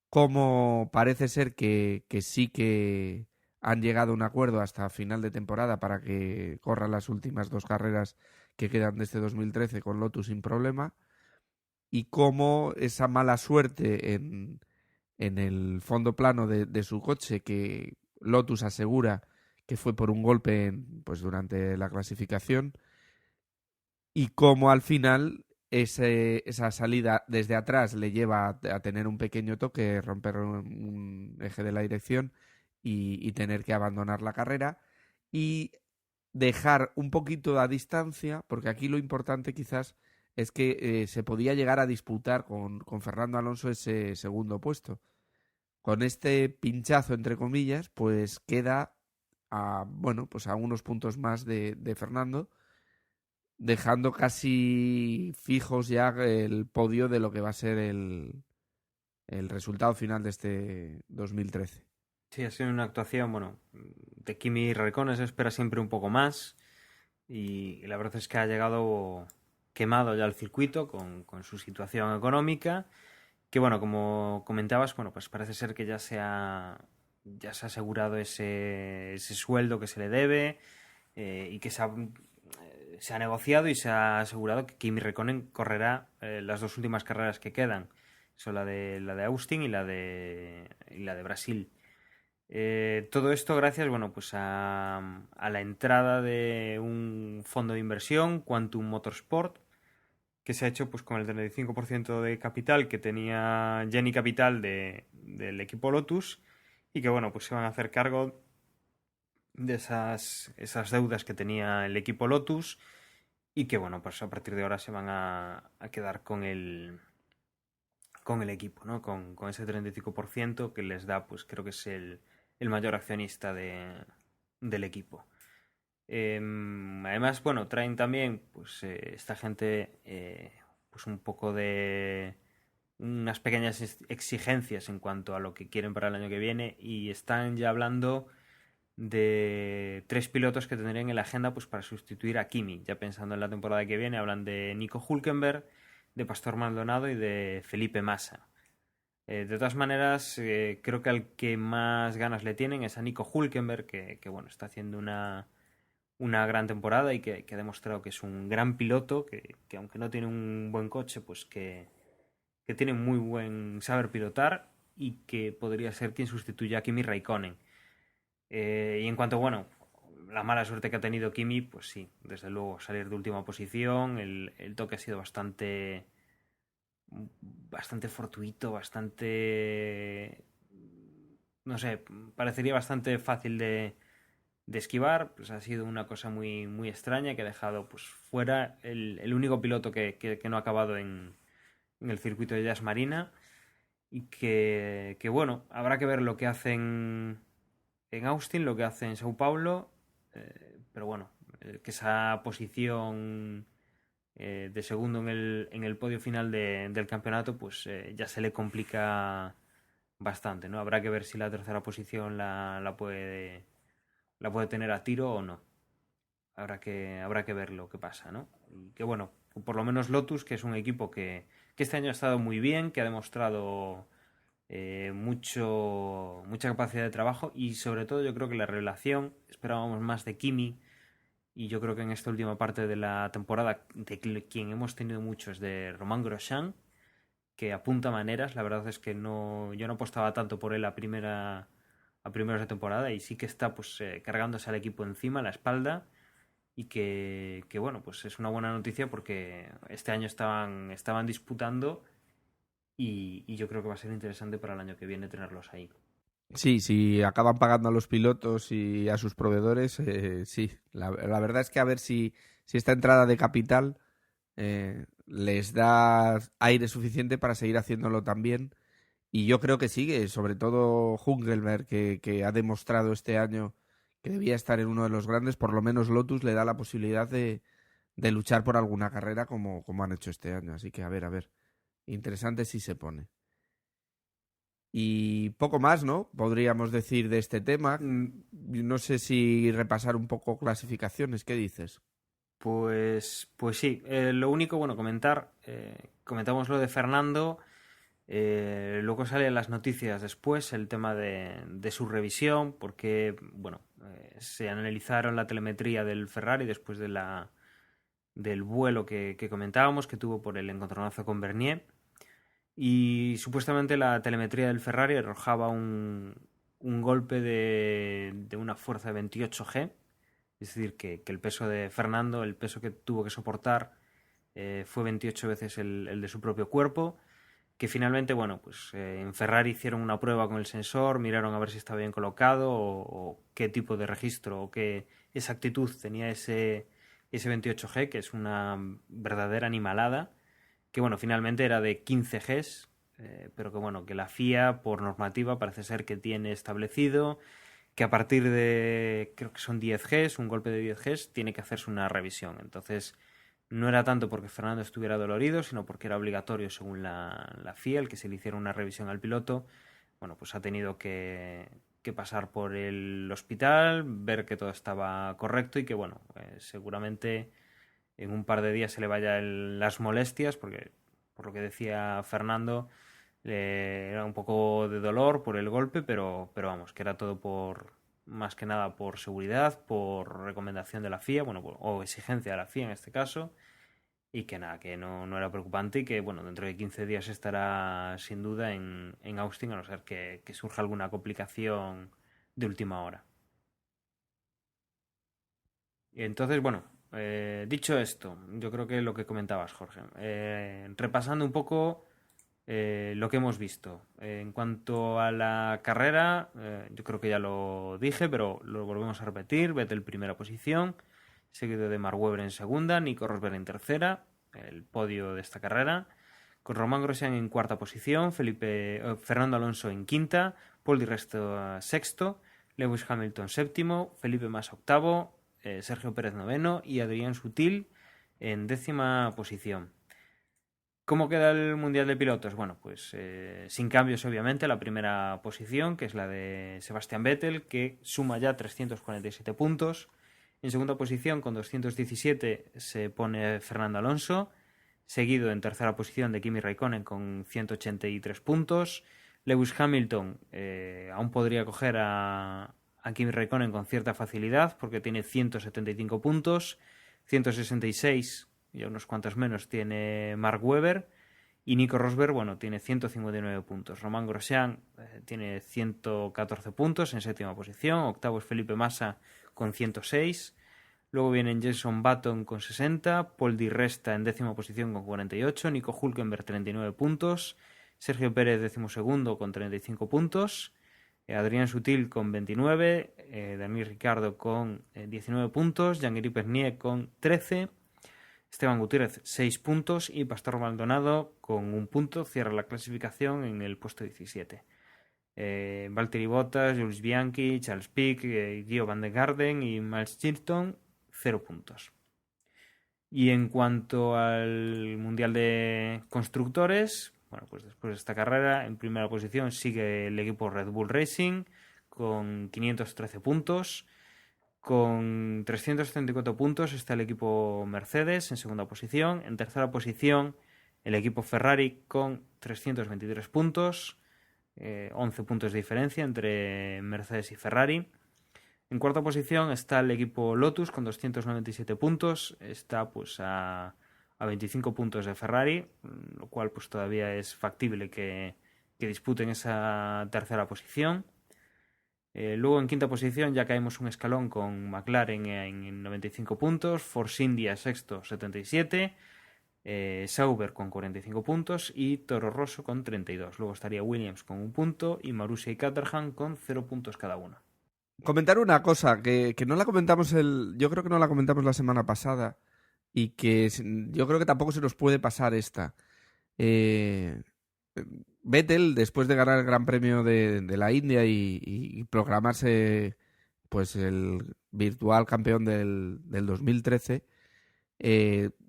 Cómo parece ser que sí que han llegado a un acuerdo hasta final de temporada para que corran las últimas dos carreras que quedan de este 2013 con Lotus sin problema. Y cómo esa mala suerte en el fondo plano de su coche, que Lotus asegura que fue por un golpe pues durante la clasificación, y cómo al final esa salida desde atrás le lleva a tener un pequeño toque, romper un eje de la dirección y tener que abandonar la carrera y dejar un poquito a distancia, porque aquí lo importante quizás es que se podía llegar a disputar con Fernando Alonso ese segundo puesto. Con este pinchazo, entre comillas, pues queda bueno, pues a unos puntos más de Fernando, dejando casi fijos ya el podio de lo que va a ser el resultado final de este 2013. Sí, ha sido una actuación, bueno, de Kimi Raikkonen se espera siempre un poco más y la verdad es que ha llegado quemado ya al circuito con su situación económica, que bueno, como comentabas, bueno, pues parece ser que ya se ha asegurado ese sueldo que se le debe y que se ha negociado y se ha asegurado que Kimi Räikkönen correrá las dos últimas carreras que quedan. Son la de Austin y la de Brasil. Todo esto gracias, bueno, pues a la entrada de un fondo de inversión, Quantum Motorsport, que se ha hecho pues con el 35% de capital que tenía Jenny Capital del equipo Lotus, y que bueno, pues se van a hacer cargo de esas deudas que tenía el equipo Lotus, y que bueno, pues a partir de ahora se van a quedar con el equipo, ¿no? Con ese 35% que les da, pues creo que es el mayor accionista del equipo. Además, bueno, traen también, pues esta gente, pues un poco de unas pequeñas exigencias en cuanto a lo que quieren para el año que viene, y están ya hablando de 3 pilotos que tendrían en la agenda pues para sustituir a Kimi. Ya pensando en la temporada que viene, hablan de Nico Hülkenberg, de Pastor Maldonado y de Felipe Massa. De todas maneras, creo que al que más ganas le tienen es a Nico Hülkenberg, que bueno, está haciendo una gran temporada y que ha demostrado que es un gran piloto, que aunque no tiene un buen coche, pues que tiene muy buen saber pilotar, y que podría ser quien sustituya a Kimi Raikkonen. Y en cuanto, bueno, la mala suerte que ha tenido Kimi, pues sí, desde luego salir de última posición, el toque ha sido bastante fortuito, bastante, no sé, parecería bastante fácil de esquivar. Pues ha sido una cosa muy, muy extraña, que ha dejado pues fuera el único piloto que no ha acabado en el circuito de Yas Marina, y que bueno, habrá que ver lo que hacen en Austin, lo que hace en Sao Paulo, pero bueno, que esa posición de segundo en el podio final del campeonato, pues ya se le complica bastante, ¿no? Habrá que ver si la tercera posición la puede tener a tiro o no. Habrá que ver lo que pasa, ¿no? Y que bueno, por lo menos Lotus, que es un equipo que este año ha estado muy bien, que ha demostrado mucha capacidad de trabajo, y sobre todo yo creo que la revelación, esperábamos más de Kimi, y yo creo que en esta última parte de la temporada de quien hemos tenido mucho es de Romain Grosjean, que apunta maneras. La verdad es que yo no apostaba tanto por él a primeros de temporada, y sí que está pues cargándose al equipo encima, a la espalda, y que bueno, pues es una buena noticia, porque este año estaban disputando, y yo creo que va a ser interesante para el año que viene tenerlos ahí. Sí, si acaban pagando a los pilotos y a sus proveedores, sí. La verdad es que a ver si esta entrada de capital les da aire suficiente para seguir haciéndolo también. Y yo creo que sigue, sobre todo Hülkenberg, que ha demostrado este año que debía estar en uno de los grandes. Por lo menos Lotus le da la posibilidad de luchar por alguna carrera como han hecho este año. Así que a ver. Interesante si se pone. Y poco más, ¿no? Podríamos decir de este tema. No sé si repasar un poco clasificaciones. ¿Qué dices? Pues sí. Lo único, bueno, comentamos lo de Fernando. Luego salen las noticias después, el tema de su revisión, porque, bueno, se analizaron la telemetría del Ferrari después del vuelo que comentábamos, que tuvo por el encontronazo con Bernier. Y supuestamente la telemetría del Ferrari arrojaba un golpe de una fuerza de 28G, es decir, que el peso de Fernando, el peso que tuvo que soportar, fue 28 veces el de su propio cuerpo, que finalmente, bueno, pues en Ferrari hicieron una prueba con el sensor, miraron a ver si estaba bien colocado, o qué tipo de registro o qué exactitud tenía ese 28G, que es una verdadera animalada, que bueno, finalmente era de 15 Gs, pero que bueno, que la FIA por normativa parece ser que tiene establecido que a partir de, creo que son 10 Gs, un golpe de 10 Gs, tiene que hacerse una revisión. Entonces no era tanto porque Fernando estuviera dolorido, sino porque era obligatorio según la FIA el que se le hiciera una revisión al piloto. Bueno, pues ha tenido que pasar por el hospital, ver que todo estaba correcto, y que bueno, seguramente en un par de días se le vayan las molestias, porque por lo que decía Fernando, era un poco de dolor por el golpe, pero vamos, que era todo más que nada por seguridad, por recomendación de la FIA, bueno, o exigencia de la FIA en este caso, y que nada, que no era preocupante, y que bueno, dentro de 15 días estará sin duda en Austin, a no ser que surja alguna complicación de última hora. Y entonces, bueno, dicho esto, yo creo que lo que comentabas, Jorge, repasando un poco lo que hemos visto. En cuanto a la carrera, yo creo que ya lo dije, pero lo volvemos a repetir. Vettel primera posición, seguido de Mark Webber en segunda, Nico Rosberg en tercera, el podio de esta carrera, con Román Grosjean en cuarta posición, Fernando Alonso en quinta, Paul Di Resta sexto, Lewis Hamilton séptimo, Felipe Massa octavo, Sergio Pérez noveno y Adrián Sutil en décima posición. ¿Cómo queda el Mundial de Pilotos? Bueno, pues sin cambios obviamente. La primera posición, que es la de Sebastian Vettel, que suma ya 347 puntos. En segunda posición, con 217, se pone Fernando Alonso, seguido en tercera posición de Kimi Raikkonen con 183 puntos. Lewis Hamilton aún podría coger a Kimi Raikkonen con cierta facilidad porque tiene 175 puntos, 166 y unos cuantos menos tiene Mark Webber, y Nico Rosberg, bueno, tiene 159 puntos. Román Grosjean tiene 114 puntos en séptima posición, octavo es Felipe Massa con 106, luego vienen Jenson Button con 60, Paul Di Resta en décima posición con 48, Nico Hülkenberg 39 puntos, Sergio Pérez decimosegundo con 35 puntos, Adrián Sutil con 29, Daniel Ricciardo con 19 puntos, Jean-Éric Vergne con 13, Esteban Gutiérrez 6 puntos y Pastor Maldonado con 1 punto cierra la clasificación en el puesto 17. Valtteri Bottas, Jules Bianchi, Charles Pic, Gio Van de Garden y Miles Chilton 0 puntos. Y en cuanto al Mundial de Constructores, bueno, pues después de esta carrera, en primera posición sigue el equipo Red Bull Racing con 513 puntos. Con 334 puntos está el equipo Mercedes en segunda posición. En tercera posición el equipo Ferrari con 323 puntos. 11 puntos de diferencia entre Mercedes y Ferrari. En cuarta posición está el equipo Lotus con 297 puntos. Está pues a 25 puntos de Ferrari, lo cual pues todavía es factible que disputen esa tercera posición. Luego en quinta posición ya caemos un escalón con McLaren en 95 puntos, Force India sexto 77, Sauber con 45 puntos y Toro Rosso con 32. Luego estaría Williams con 1 punto y Marussia y Caterham con 0 puntos cada uno. Comentar una cosa que no la comentamos yo creo que no la comentamos la semana pasada y que yo creo que tampoco se nos puede pasar esta. Vettel, después de ganar el Gran Premio de la India y proclamarse pues el virtual campeón del 2013,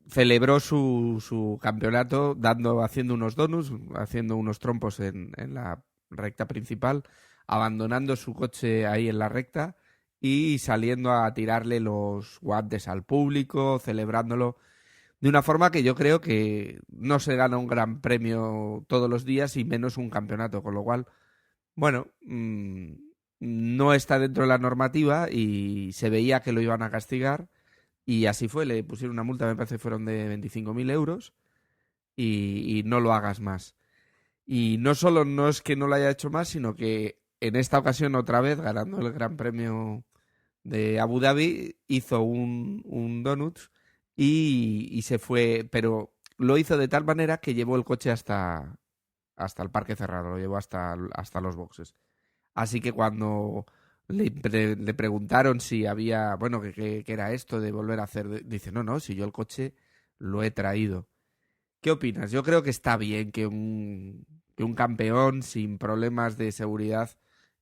celebró su campeonato haciendo unos donuts, haciendo unos trompos en la recta principal, abandonando su coche ahí en la recta y saliendo a tirarle los guantes al público, celebrándolo de una forma que yo creo que no se gana un gran premio todos los días y menos un campeonato, con lo cual, bueno, no está dentro de la normativa y se veía que lo iban a castigar y así fue, le pusieron una multa, me parece que fueron de 25.000 euros y no lo hagas más. Y no solo no es que no lo haya hecho más, sino que en esta ocasión otra vez, ganando el Gran Premio de Abu Dhabi, hizo un donut y se fue, pero lo hizo de tal manera que llevó el coche hasta el parque cerrado, lo llevó hasta los boxes. Así que cuando le preguntaron si había, bueno, que era esto de volver a hacer, dice, no, si yo el coche lo he traído. ¿Qué opinas? Yo creo que está bien que un campeón sin problemas de seguridad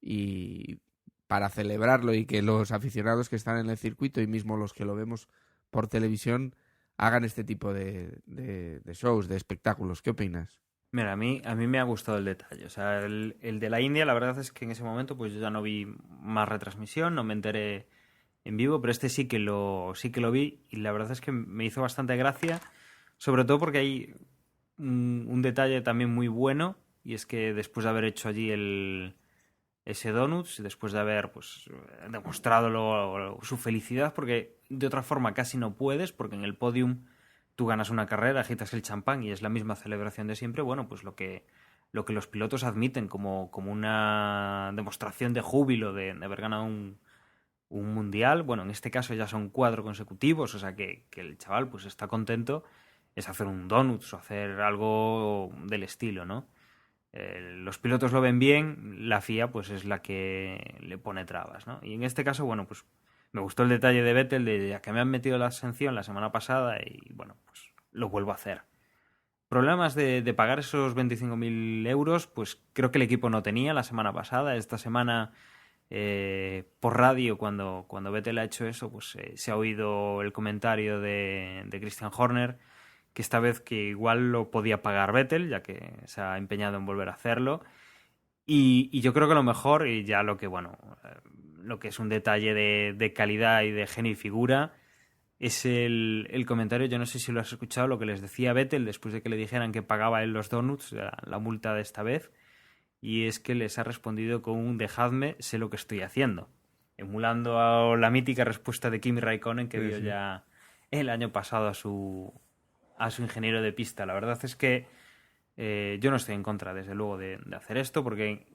y para celebrarlo y que los aficionados que están en el circuito y mismo los que lo vemos por televisión hagan este tipo de shows, de espectáculos. ¿Qué opinas? Mira, a mí me ha gustado el detalle. O sea, el de la India, la verdad es que en ese momento pues yo ya no vi más retransmisión, no me enteré en vivo, pero este sí que lo vi y la verdad es que me hizo bastante gracia, sobre todo porque hay un detalle también muy bueno y es que después de haber hecho allí ese donuts, después de haber pues demostrado su felicidad, porque de otra forma casi no puedes, porque en el podium tú ganas una carrera, agitas el champán y es la misma celebración de siempre. Bueno, pues lo que los pilotos admiten como una demostración de júbilo de haber ganado un un mundial. Bueno, en este caso ya son 4 consecutivos, o sea que el chaval pues está contento. Es hacer un donuts o hacer algo del estilo, ¿no? Los pilotos lo ven bien, la FIA pues es la que le pone trabas, ¿no? Y en este caso, bueno, pues me gustó el detalle de Vettel de ya que me han metido la sanción la semana pasada y bueno, pues lo vuelvo a hacer. Problemas de pagar esos 25.000 euros, pues creo que el equipo no tenía la semana pasada. Esta semana por radio, cuando Vettel ha hecho eso, pues se ha oído el comentario de Christian Horner, que esta vez que igual lo podía pagar Vettel, ya que se ha empeñado en volver a hacerlo. Y yo creo que lo mejor, y ya lo que, bueno, lo que es un detalle de calidad y de genio y figura, es el comentario, yo no sé si lo has escuchado, lo que les decía Vettel después de que le dijeran que pagaba él los donuts, la multa de esta vez, y es que les ha respondido con un dejadme, sé lo que estoy haciendo, emulando a la mítica respuesta de Kimi Raikkonen que dio ya el año pasado a su ingeniero de pista. La verdad es que yo no estoy en contra, desde luego, de hacer esto, porque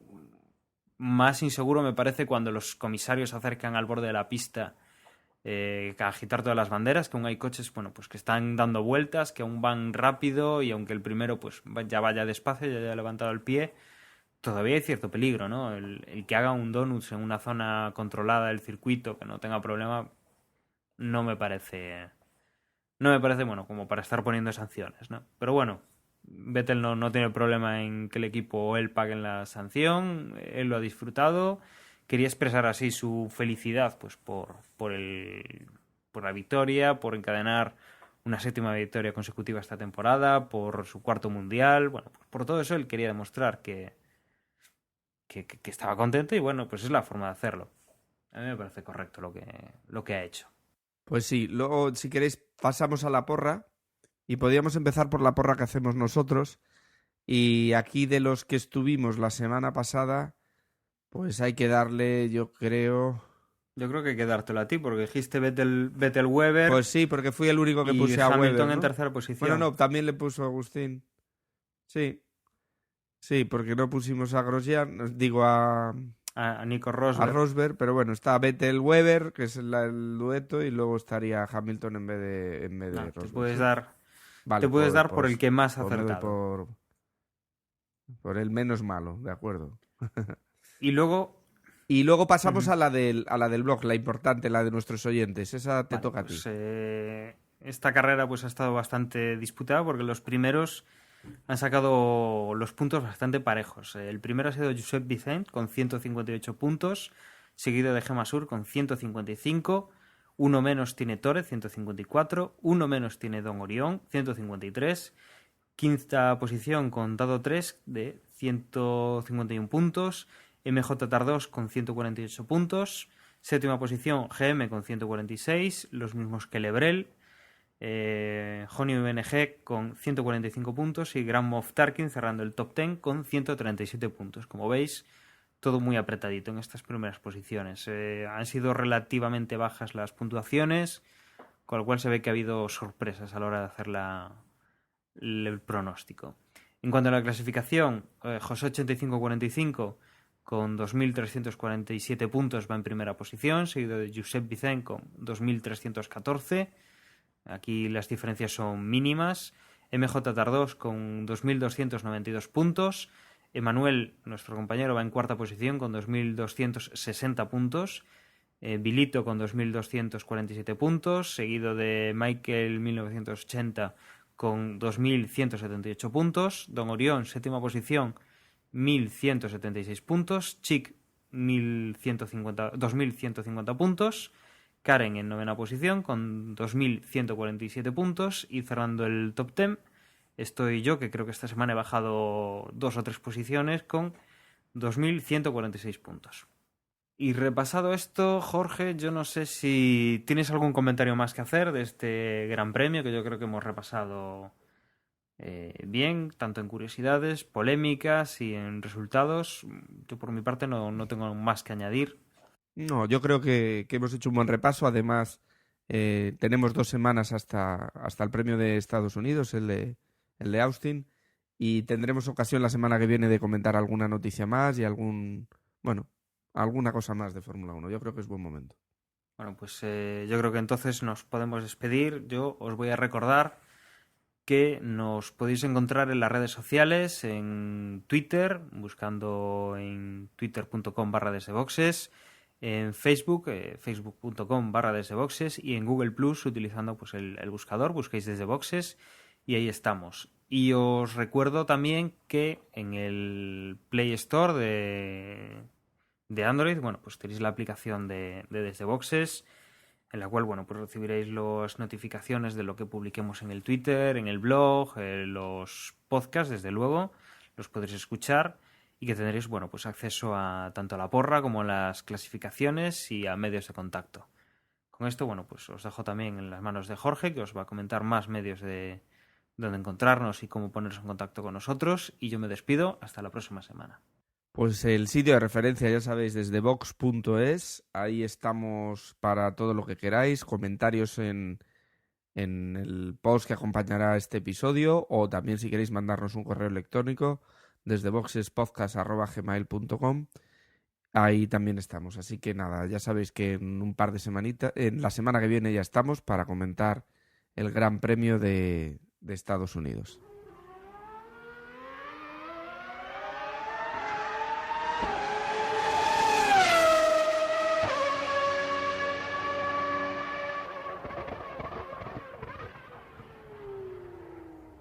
más inseguro me parece cuando los comisarios se acercan al borde de la pista a agitar todas las banderas, que aún hay coches, bueno, pues que están dando vueltas, que aún van rápido, y aunque el primero pues ya vaya despacio, ya haya levantado el pie, todavía hay cierto peligro, ¿no? El que haga un donuts en una zona controlada del circuito, que no tenga problema, no me parece, bueno, como para estar poniendo sanciones, ¿no? Pero bueno, Vettel no tiene problema en que el equipo o él paguen la sanción, él lo ha disfrutado, quería expresar así su felicidad pues por la victoria, por encadenar una 7ª victoria consecutiva esta temporada, por su 4º mundial, bueno, pues por todo eso él quería demostrar que estaba contento y bueno, pues es la forma de hacerlo. A mí me parece correcto lo que ha hecho. Pues sí, luego si queréis pasamos a la porra y podríamos empezar por la porra que hacemos nosotros. Y aquí de los que estuvimos la semana pasada, pues hay que darle, yo creo... Yo creo que hay que dártelo a ti, porque dijiste Vettel Weber. Pues sí, porque fui el único que y puse a Hamilton Weber, ¿no? en tercera posición. Bueno, no, también le puso a Agustín. Sí. Sí, porque no pusimos a Grosjean, digo a Nico Rosberg. A Rosberg, pero bueno, está Vettel Weber, que es el dueto, y luego estaría Hamilton en vez de Rosberg. Te puedes dar, vale, te puedes dar por el que más ha acertado. Por el menos malo, de acuerdo. Y luego pasamos a la del blog, la importante, la de nuestros oyentes. Esa te toca a ti. Esta carrera pues ha estado bastante disputada porque los primeros han sacado los puntos bastante parejos. El primero ha sido Josep Vicent con 158 puntos, seguido de Gemma Sur con 155. Uno menos tiene Tórez, 154. Uno menos tiene Don Orión, 153. Quinta posición con Dado 3 de 151 puntos. MJ Tardós con 148 puntos. Séptima posición GM con 146, los mismos que Lebrel. Jonio BNG con 145 puntos y Grand Moff Tarkin cerrando el top 10 con 137 puntos. Como veis, todo muy apretadito en estas primeras posiciones. Han sido relativamente bajas las puntuaciones, con lo cual se ve que ha habido sorpresas a la hora de hacer el pronóstico. En cuanto a la clasificación, José 85-45 con 2.347 puntos va en primera posición, seguido de Josep Vicent con 2.314. Aquí las diferencias son mínimas. MJ Tardós con 2.292 puntos. Emanuel, nuestro compañero, va en cuarta posición con 2.260 puntos. Vilito con 2.247 puntos, seguido de Michael 1980 con 2.178 puntos. Don Orión, séptima posición, 1.176 puntos. Chic, 2.150 puntos. Karen en novena posición con 2.147 puntos. Y cerrando el top 10 estoy yo, que creo que esta semana he bajado 2 o 3 posiciones con 2.146 puntos. Y repasado esto, Jorge, yo no sé si tienes algún comentario más que hacer de este Gran Premio, que yo creo que hemos repasado bien, tanto en curiosidades, polémicas y en resultados. Yo por mi parte no tengo más que añadir. No, yo creo que hemos hecho un buen repaso. Además, tenemos 2 semanas hasta el premio de Estados Unidos, el de Austin, y tendremos ocasión la semana que viene de comentar alguna noticia más y alguna cosa más de Fórmula 1. Yo creo que es buen momento. Bueno, pues yo creo que entonces nos podemos despedir. Yo os voy a recordar que nos podéis encontrar en las redes sociales, en Twitter, buscando en twitter.com/desdeboxes, en Facebook, facebook.com/desdeboxes, y en Google Plus, utilizando pues el buscador, busquéis Desde Boxes y ahí estamos. Y os recuerdo también que en el Play Store de Android, bueno, pues tenéis la aplicación de Desde Boxes, en la cual, bueno, pues recibiréis las notificaciones de lo que publiquemos en el Twitter, en el blog, los podcasts, desde luego, los podréis escuchar y que tendréis, bueno, pues acceso a tanto a la porra como a las clasificaciones y a medios de contacto. Con esto, bueno, pues os dejo también en las manos de Jorge, que os va a comentar más medios de donde encontrarnos y cómo poneros en contacto con nosotros, y yo me despido hasta la próxima semana. Pues el sitio de referencia, ya sabéis, desde vox.es, ahí estamos para todo lo que queráis, comentarios en el post que acompañará este episodio, o también si queréis mandarnos un correo electrónico desde boxespodcast@gmail.com, ahí también estamos. Así que nada, ya sabéis que en un par de semanitas, en la semana que viene ya estamos para comentar el Gran Premio de Estados Unidos.